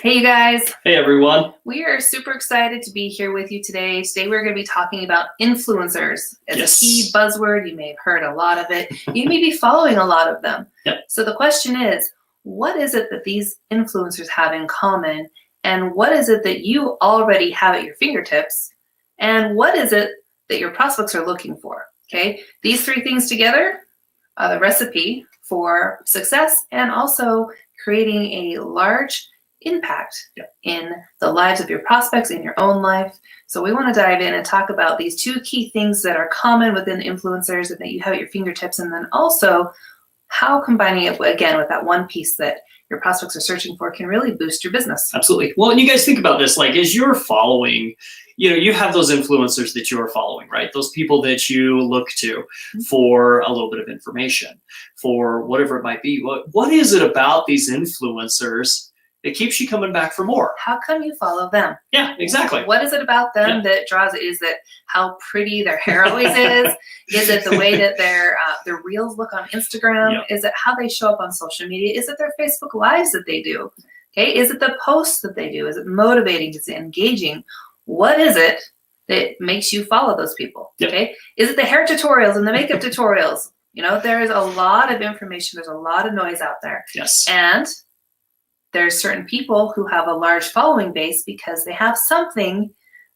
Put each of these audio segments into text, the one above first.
Hey, you guys. Hey, everyone. We are super excited to be here with you today. Today, we're going to be talking about influencers. It's a key buzzword. You may have heard a lot of it. You may be following a lot of them. Yep. So the question is, what is it that these influencers have in common? And what is it that you already have at your fingertips? And what is it that your prospects are looking for? Okay. These three things together are the recipe for success and also creating a large impact in the lives of your prospects, in your own life. So we want to dive in and talk about these two key things that are common within influencers and that you have at your fingertips, and then also how combining it again with that one piece that your prospects are searching for can really boost your business. Absolutely. Well, and you guys think about this, like as you're following, you have those influencers that you're following, right? Those people that you look to for a little bit of information, for whatever it might be. What is it about these influencers that keeps you coming back for more? How come you follow them? Yeah, exactly. What is it about them that draws it? Is it how pretty their hair always is? Is it the way that their reels look on Instagram? Is it how they show up on social media? Is it their Facebook Lives that they do? Okay, is it the posts that they do? Is it motivating? Is it engaging? What is it that makes you follow those people? Okay, is it the hair tutorials and the makeup tutorials? There is a lot of information. There's a lot of noise out there. Yes. And there's certain people who have a large following base because they have something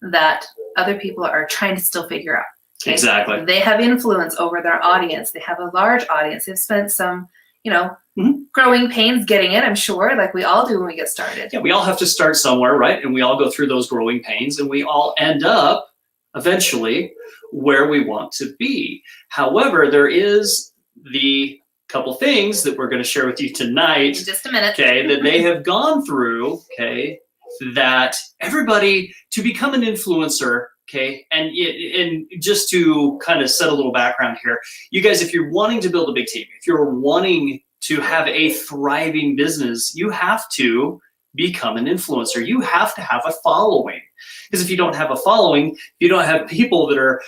that other people are trying to still figure out. Okay? Exactly. They have influence over their audience. They have a large audience. They've spent some, growing pains getting it, I'm sure, like we all do when we get started. Yeah, we all have to start somewhere, right? And we all go through those growing pains, and we all end up eventually where we want to be. However, there is the couple things that we're going to share with you tonight. In just a minute. Okay, that they have gone through, okay, that everybody, to become an influencer, okay, and just to kind of set a little background here, you guys, if you're wanting to build a big team, if you're wanting to have a thriving business, you have to become an influencer. You have to have a following. Because if you don't have a following, you don't have people that are,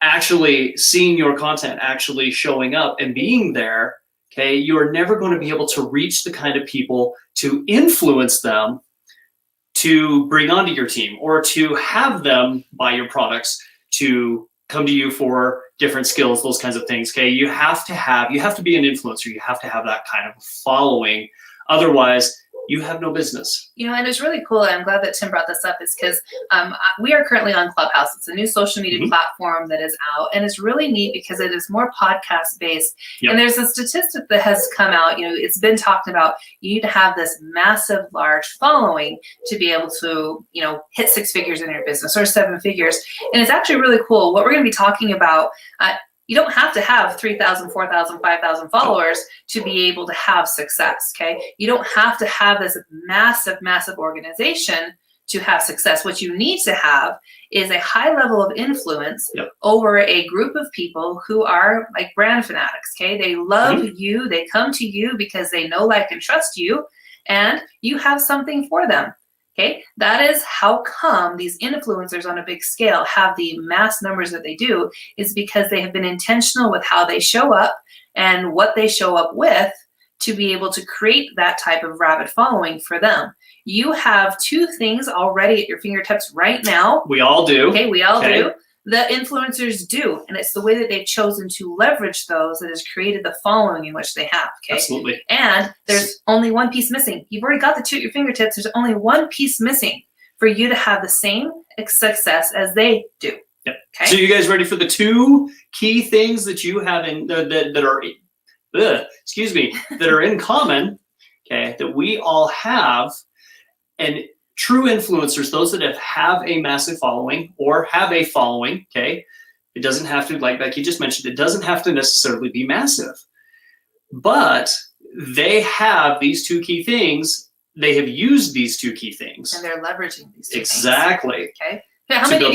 actually seeing your content, actually showing up and being there, okay, you're never going to be able to reach the kind of people to influence them to bring onto your team or to have them buy your products, to come to you for different skills, those kinds of things, okay? You have to be an influencer. You have to have that kind of following. Otherwise, you have no business. And it's really cool. And I'm glad that Tim brought this up, is because we are currently on Clubhouse. It's a new social media platform that is out. And it's really neat because it is more podcast based. And there's a statistic that has come out, it's been talked about. You need to have this massive, large following to be able to, hit 6 figures in your business or 7 figures. And it's actually really cool. What we're going to be talking about, you don't have to have 3,000, 4,000, 5,000 followers to be able to have success, okay? You don't have to have this massive, massive organization to have success. What you need to have is a high level of influence over a group of people who are like brand fanatics, okay? They love you. They come to you because they know, like, and trust you, and you have something for them. Okay, that is how come these influencers on a big scale have the mass numbers that they do, is because they have been intentional with how they show up and what they show up with to be able to create that type of rabid following for them. You have 2 things already at your fingertips right now. We all do. Okay, we all do. The influencers do, and it's the way that they've chosen to leverage those that has created the following in which they have. Okay, absolutely. And there's only one piece missing. You've already got the 2 at your fingertips. There's only one piece missing for you to have the same success as they do. Yep. Okay. So you guys ready for the 2 key things that you have in that are in common? Okay, that we all have, and true influencers, those that have a massive following or have a following, okay? It doesn't have to, like Becky just mentioned, it doesn't have to necessarily be massive. But they have these 2 key things. They have used these 2 key things. And they're leveraging these 2 exactly. things. Okay. How many of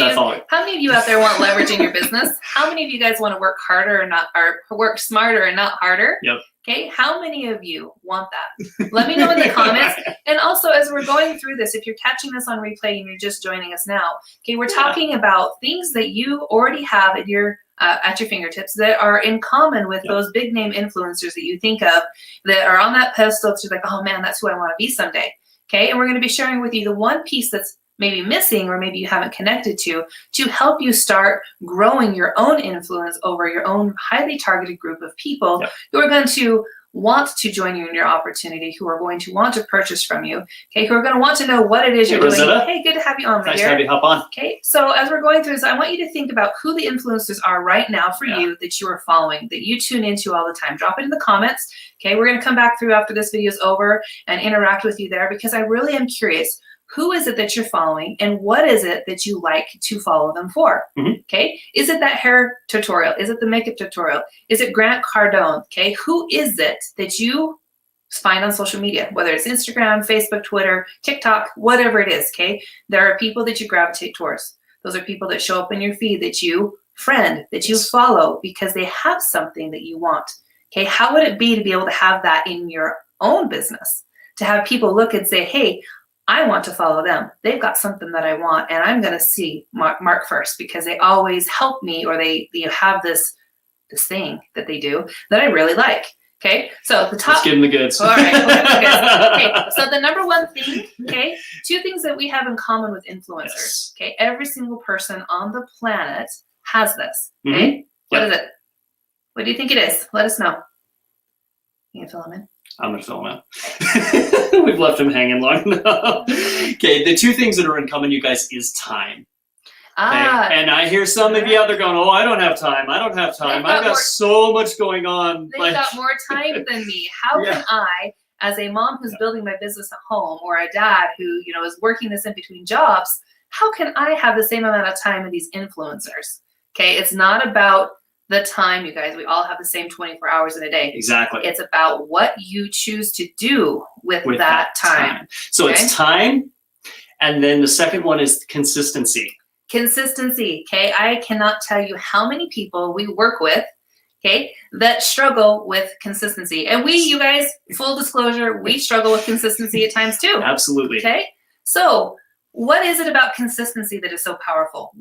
you out there want leverage in your business? How many of you guys want to work harder or work smarter and not harder? Yep. Okay, how many of you want that? Let me know in the comments. And also, as we're going through this, if you're catching this on replay and you're just joining us now, okay, we're talking about things that you already have at your at your fingertips that are in common with those big name influencers that you think of that are on that pedestal to like, oh man, that's who I want to be someday. Okay. And we're going to be sharing with you the one piece that's maybe missing or maybe you haven't connected to help you start growing your own influence over your own highly targeted group of people who are going to want to join you in your opportunity, who are going to want to purchase from you, okay, who are going to want to know what it is you're doing. Hey, good to have you on, nice to have you hop on. Okay, so as we're going through this, I want you to think about who the influencers are right now for you that you are following, that you tune into all the time. Drop it in the comments. Okay, we're going to come back through after this video is over and interact with you there because I really am curious. Who is it that you're following and what is it that you like to follow them for? Okay. Is it that hair tutorial? Is it the makeup tutorial? Is it Grant Cardone? Okay. Who is it that you find on social media, whether it's Instagram, Facebook, Twitter, TikTok, whatever it is. Okay. There are people that you gravitate towards. Those are people that show up in your feed that you friend, that you follow because they have something that you want. Okay. How would it be to be able to have that in your own business? To have people look and say, hey, I want to follow them. They've got something that I want, and I'm going to see Mark first because they always help me, or they have this thing that they do that I really like. Okay, so the top. Let's give them the goods. All right, we'll give them the goods. Okay, so the number one thing, okay, two things that we have in common with influencers. Yes. Okay, every single person on the planet has this. Okay, what is it? What do you think it is? Let us know. You can fill them in. I'm going to fill him out. We've left him hanging long enough. Okay, the two things that are in common, you guys, is time. Okay? And I hear some of you out there going, oh, I don't have time. I don't have time. I've got so much going on. They've got more time than me. How can I, as a mom who's building my business at home, or a dad who, is working this in between jobs, how can I have the same amount of time as these influencers? Okay, it's not about the time, you guys. We all have the same 24 hours in a day. Exactly. It's about what you choose to do with that time. So it's time. And then the second one is consistency. Consistency. Okay. I cannot tell you how many people we work with, okay, that struggle with consistency. And you guys, full disclosure, we struggle with consistency at times too. Absolutely. Okay. So what is it about consistency that is so powerful?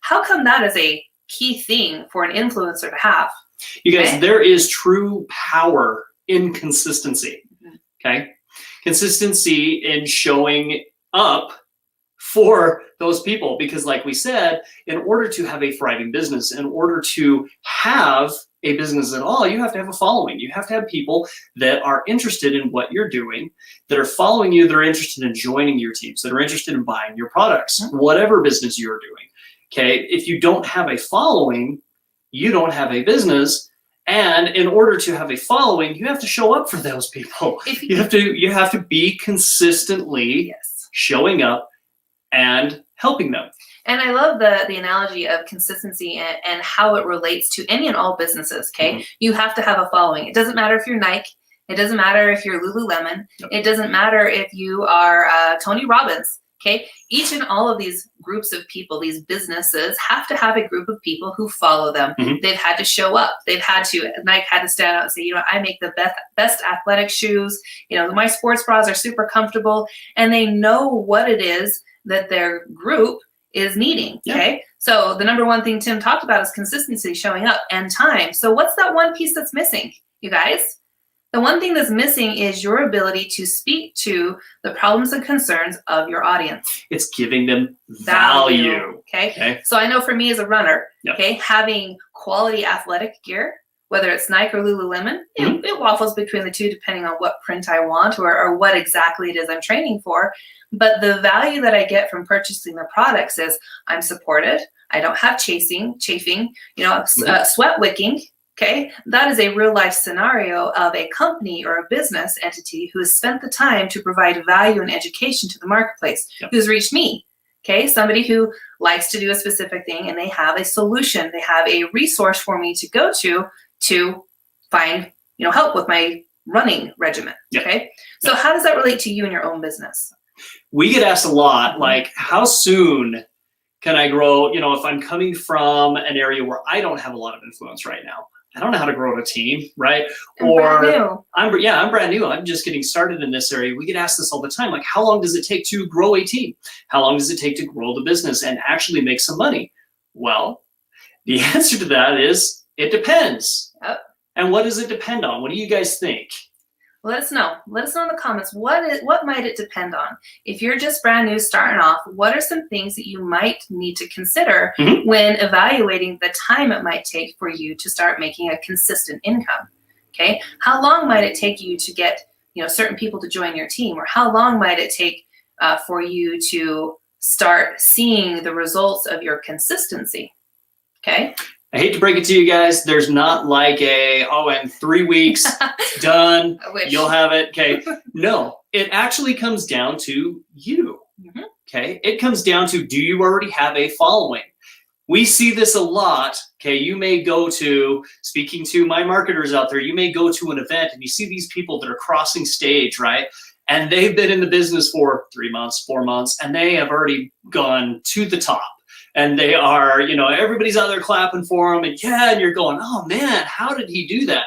How come that is a key thing for an influencer to have? You guys, there is true power in consistency. Okay. Consistency in showing up for those people, because like we said, in order to have a thriving business, in order to have a business at all, you have to have a following. You have to have people that are interested in what you're doing, that are following you, that are interested in joining your teams, that are interested in buying your products, whatever business you're doing. Okay, if you don't have a following, you don't have a business. And in order to have a following, you have to show up for those people. You have to be consistently showing up and helping them. And I love the analogy of consistency and how it relates to any and all businesses. Okay, you have to have a following. It doesn't matter if you're Nike. It doesn't matter if you're Lululemon. It doesn't matter if you are Tony Robbins. Okay, each and all of these groups of people, these businesses have to have a group of people who follow them. They've had to show up. Nike had to stand out and say, I make the best athletic shoes. My sports bras are super comfortable, and they know what it is that their group is needing. Okay, so the number one thing Tim talked about is consistency, showing up, and time. So what's that one piece that's missing, you guys? The one thing that's missing is your ability to speak to the problems and concerns of your audience. It's giving them value. Okay. So I know for me as a runner, okay, having quality athletic gear, whether it's Nike or Lululemon, it waffles between the two depending on what print I want or what exactly it is I'm training for. But the value that I get from purchasing the products is I'm supported. I don't have chafing, sweat wicking. Okay, that is a real life scenario of a company or a business entity who has spent the time to provide value and education to the marketplace, who's reached me. Okay, somebody who likes to do a specific thing and they have a solution, they have a resource for me to go to find, help with my running regimen. Okay, so how does that relate to you and your own business? We get asked a lot, like, how soon can I grow? If I'm coming from an area where I don't have a lot of influence right now. I don't know how to grow a team, right? I'm brand new. I'm just getting started in this area. We get asked this all the time. Like, how long does it take to grow a team? How long does it take to grow the business and actually make some money? Well, The answer to that is it depends. Yep. And what does it depend on? What do you guys think? Let us know. Let us know in the comments. What might it depend on? If you're just brand new starting off, what are some things that you might need to consider when evaluating the time it might take for you to start making a consistent income? Okay. How long might it take you to get, certain people to join your team? Or how long might it take for you to start seeing the results of your consistency? Okay. I hate to break it to you guys. There's not like in 3 weeks, done, you'll have it. Okay. No, it actually comes down to you. Okay. It comes down to, do you already have a following? We see this a lot. Okay. You may go to, speaking to my marketers out there, you may go to an event and you see these people that are crossing stage, right? And they've been in the business for 3 months, 4 months, and they have already gone to the top. And they are, everybody's out there clapping for them. And you're going, oh man, how did he do that?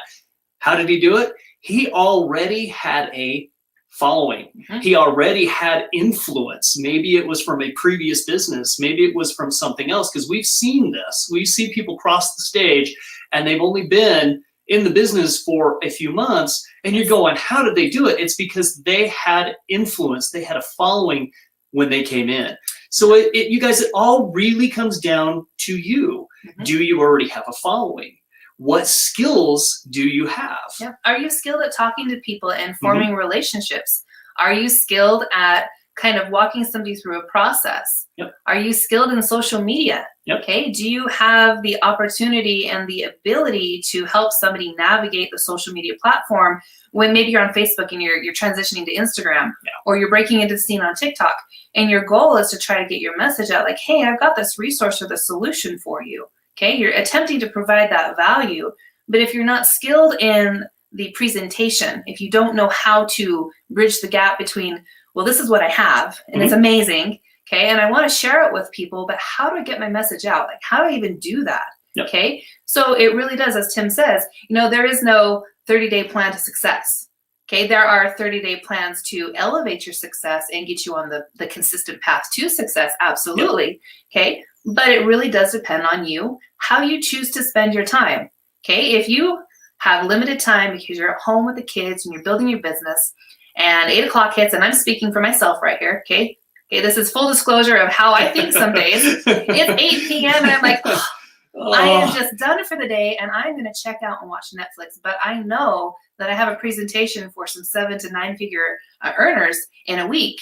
How did he do it? He already had a following. He already had influence. Maybe it was from a previous business. Maybe it was from something else, because we've seen this. We see people cross the stage and they've only been in the business for a few months. And you're going, how did they do it? It's because they had influence. They had a following when they came in. So you guys, it all really comes down to you. Do you already have a following? What skills do you have? Yeah. Are you skilled at talking to people and forming relationships? Are you skilled at kind of walking somebody through a process? Are you skilled in social media? Okay. Do you have the opportunity and the ability to help somebody navigate the social media platform when maybe you're on Facebook and you're transitioning to Instagram, or you're breaking into the scene on TikTok, and your goal is to try to get your message out like, hey, I've got this resource or the solution for you. Okay. You're attempting to provide that value. But if you're not skilled in the presentation, if you don't know how to bridge the gap between, well, this is what I have and it's amazing. Okay. And I want to share it with people, but how do I get my message out? Like, how do I even do that? Okay. So it really does, as Tim says, there is no 30-day plan to success. Okay. There are 30-day plans to elevate your success and get you on the consistent path to success. Absolutely. Okay. But it really does depend on you, how you choose to spend your time. Okay. If you have limited time because you're at home with the kids and you're building your business and 8 o'clock hits, and I'm speaking for myself right here. Okay. Okay. This is full disclosure of how I think some days. It's 8 p.m. and I'm like, I am just done for the day and I'm going to check out and watch Netflix. But I know that I have a presentation for some 7 to 9 figure earners in a week.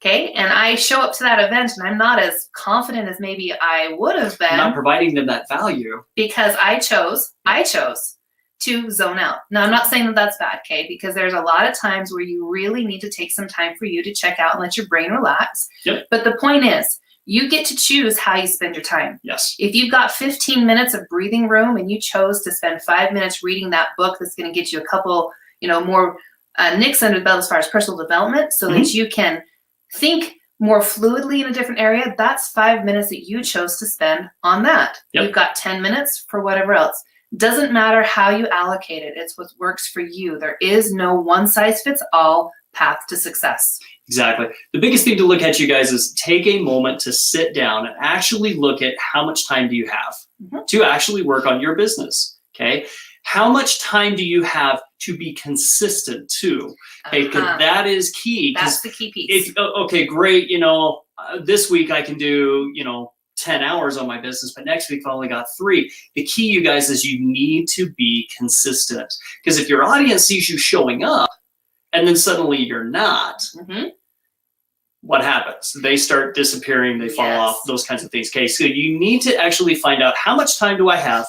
Okay. And I show up to that event and I'm not as confident as maybe I would have been. Not providing them that value. Because I chose to zone out. Now, I'm not saying that that's bad, okay? Because there's a lot of times where you really need to take some time for you to check out and let your brain relax. But the point is, you get to choose how you spend your time. Yes. If you've got 15 minutes of breathing room and you chose to spend 5 minutes reading that book that's going to get you a couple, more nicks under the belt as far as personal development so that you can think more fluidly in a different area, that's 5 minutes that you chose to spend on that. You've got 10 minutes for whatever else. Doesn't matter how you allocate it. It's what works for you. There is no one size fits all path to success. Exactly. The biggest thing to look at, you guys, is take a moment to sit down and actually look at how much time do you have to actually work on your business. Okay. How much time do you have to be consistent too? Okay. Because that is key. That's the key piece. Okay, great. This week I can do, 10 hours on my business, but next week I've only got 3. The key, you guys, is you need to be consistent. Because if your audience sees you showing up and then suddenly you're not, what happens? They start disappearing, they fall off, those kinds of things. Okay, so you need to actually find out, how much time do I have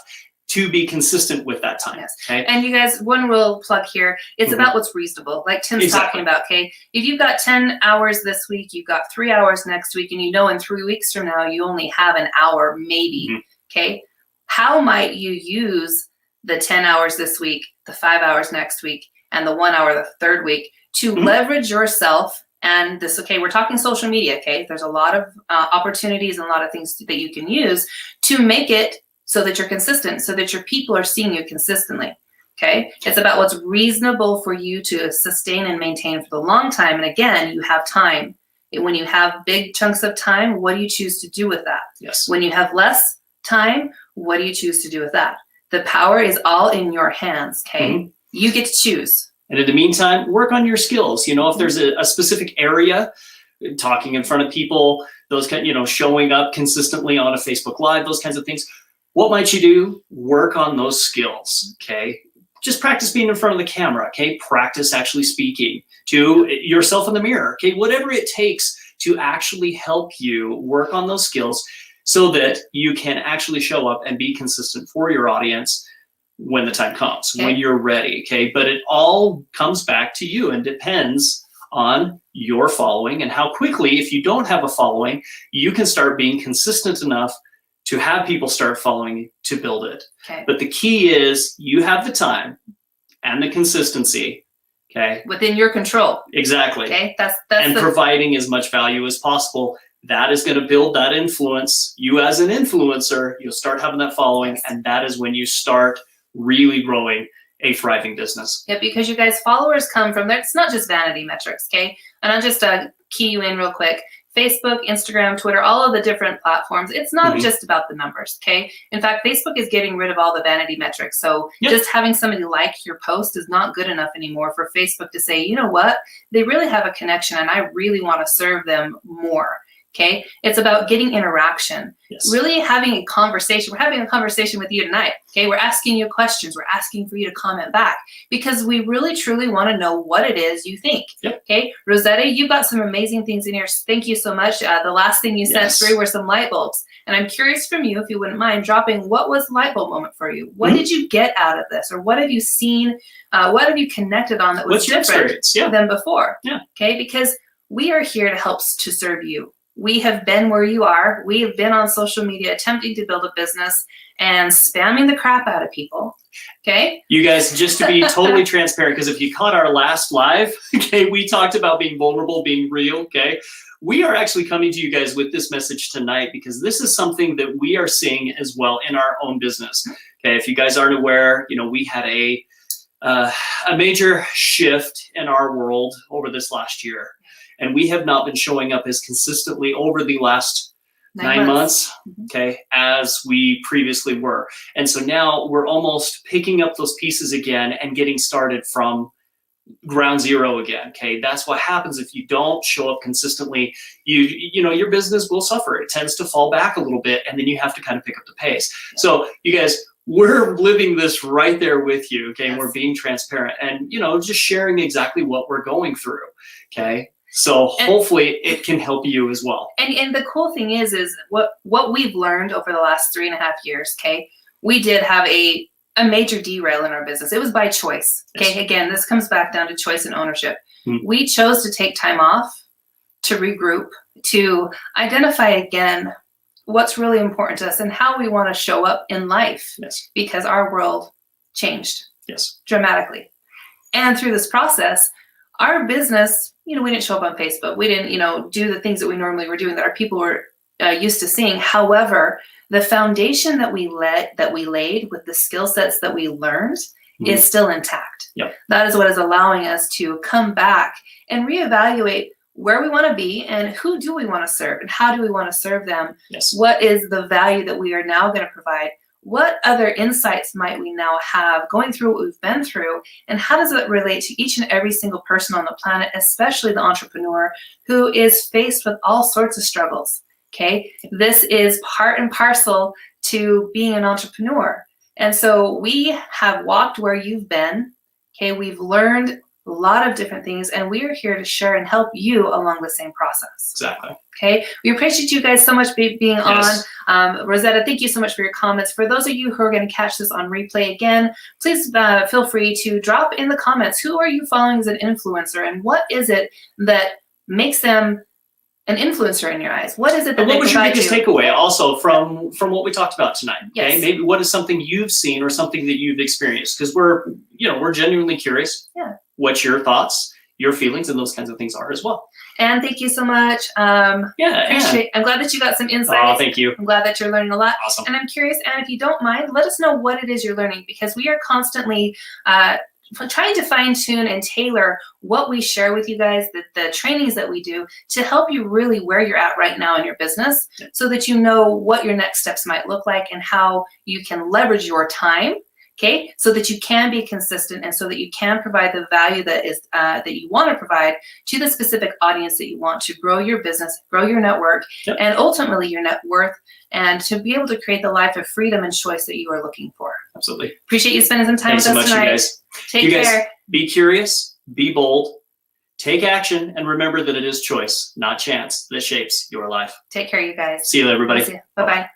to be consistent with that time? Okay? And you guys, one real plug here, it's about what's reasonable, like Tim's talking about. Okay, if you've got 10 hours this week, you've got 3 hours next week, and in 3 weeks from now you only have an hour maybe. Okay, how might you use the 10 hours this week, the 5 hours next week, and the 1 hour the third week to leverage yourself? And this, okay, we're talking social media. Okay, there's a lot of opportunities and a lot of things that you can use to make it so that you're consistent, so that your people are seeing you consistently. Okay. It's about what's reasonable for you to sustain and maintain for the long time. And again, you have time. When you have big chunks of time, what do you choose to do with that? Yes. When you have less time, what do you choose to do with that? The power is all in your hands, okay? Mhm. You get to choose. And in the meantime, work on your skills. If there's a specific area, talking in front of people, those kind, showing up consistently on a Facebook Live, those kinds of things. What might you do? Work on those skills, okay? Just practice being in front of the camera, okay? Practice actually speaking to yourself in the mirror, okay? Whatever it takes to actually help you work on those skills so that you can actually show up and be consistent for your audience when the time comes, when you're ready, okay? But it all comes back to you and depends on your following and how quickly, if you don't have a following, you can start being consistent enough to have people start following to build it. Okay. But the key is you have the time and the consistency, okay? Within your control. Exactly. Okay, that's and providing as much value as possible. That is going to build that influence. You as an influencer, you'll start having that following, and that is when you start really growing a thriving business. Yeah, because you guys, followers come from there. It's not just vanity metrics, okay? And I'll just key you in real quick. Facebook, Instagram, Twitter, all of the different platforms. It's not just about the numbers, okay? In fact, Facebook is getting rid of all the vanity metrics. So just having somebody like your post is not good enough anymore for Facebook to say, you know what? They really have a connection and I really want to serve them more. Okay, it's about getting interaction, really having a conversation. We're having a conversation with you tonight. Okay, we're asking you questions. We're asking for you to comment back because we really, truly want to know what it is you think. Okay, Rosetta, you've got some amazing things in here. Thank you so much. The last thing you sent through were some light bulbs. And I'm curious from you, if you wouldn't mind dropping, what was the light bulb moment for you? What did you get out of this? Or what have you seen? What have you connected on that was different than before? Okay, because we are here to help to serve you. We have been where you are. We have been on social media attempting to build a business and spamming the crap out of people. Okay. You guys, just to be totally transparent, because if you caught our last live, okay, we talked about being vulnerable, being real. Okay. We are actually coming to you guys with this message tonight because this is something that we are seeing as well in our own business. Okay. If you guys aren't aware, we had a major shift in our world over this last year. And we have not been showing up as consistently over the last 9 months, okay, as we previously were. And so now we're almost picking up those pieces again and getting started from ground zero again, okay? That's what happens if you don't show up consistently. Your business will suffer. It tends to fall back a little bit, and then you have to kind of pick up the pace. So you guys, we're living this right there with you, okay? And we're being transparent and, just sharing exactly what we're going through, okay? So hopefully it can help you as well. And the cool thing is what we've learned over the last 3.5 years, okay? We did have a major derail in our business. It was by choice, okay? Again, this comes back down to choice and ownership. We chose to take time off, to regroup, to identify again what's really important to us and how we want to show up in life because our world changed dramatically. And through this process, our business, we didn't show up on Facebook. We didn't, do the things that we normally were doing that our people were used to seeing. However, the foundation that we laid with the skill sets that we learned is still intact. That is what is allowing us to come back and reevaluate where we want to be and who do we want to serve and how do we want to serve them? What is the value that we are now going to provide? What other insights might we now have going through what we've been through? And how does it relate to each and every single person on the planet, especially the entrepreneur who is faced with all sorts of struggles? Okay, this is part and parcel to being an entrepreneur. And so we have walked where you've been. Okay, we've learned a lot of different things, and we are here to share and help you along the same process. Exactly. Okay, we appreciate you guys so much being on. Rosetta, thank you so much for your comments. For those of you who are going to catch this on replay again, please feel free to drop in the comments. Who are you following as an influencer, and what is it that makes them an influencer in your eyes? What is it that and what was your biggest takeaway also from what we talked about tonight? Okay, maybe what is something you've seen or something that you've experienced? Because we're genuinely curious. What your thoughts, your feelings, and those kinds of things are as well. And thank you so much. I'm glad that you got some insights. Oh, thank you. I'm glad that you're learning a lot. Awesome. And I'm curious, and if you don't mind, let us know what it is you're learning, because we are constantly trying to fine tune and tailor what we share with you guys, the trainings that we do, to help you really where you're at right now in your business, so that you know what your next steps might look like and how you can leverage your time. Okay, so that you can be consistent and so that you can provide the value that is that you want to provide to the specific audience that you want to grow your business, grow your network, and ultimately your net worth, and to be able to create the life of freedom and choice that you are looking for. Absolutely. Appreciate you spending some time Thanks with so us much, tonight. you guys. Take You guys, care. be curious, be bold, take action, and remember that it is choice, not chance, that shapes your life. Take care, you guys. See you, everybody. Bye bye.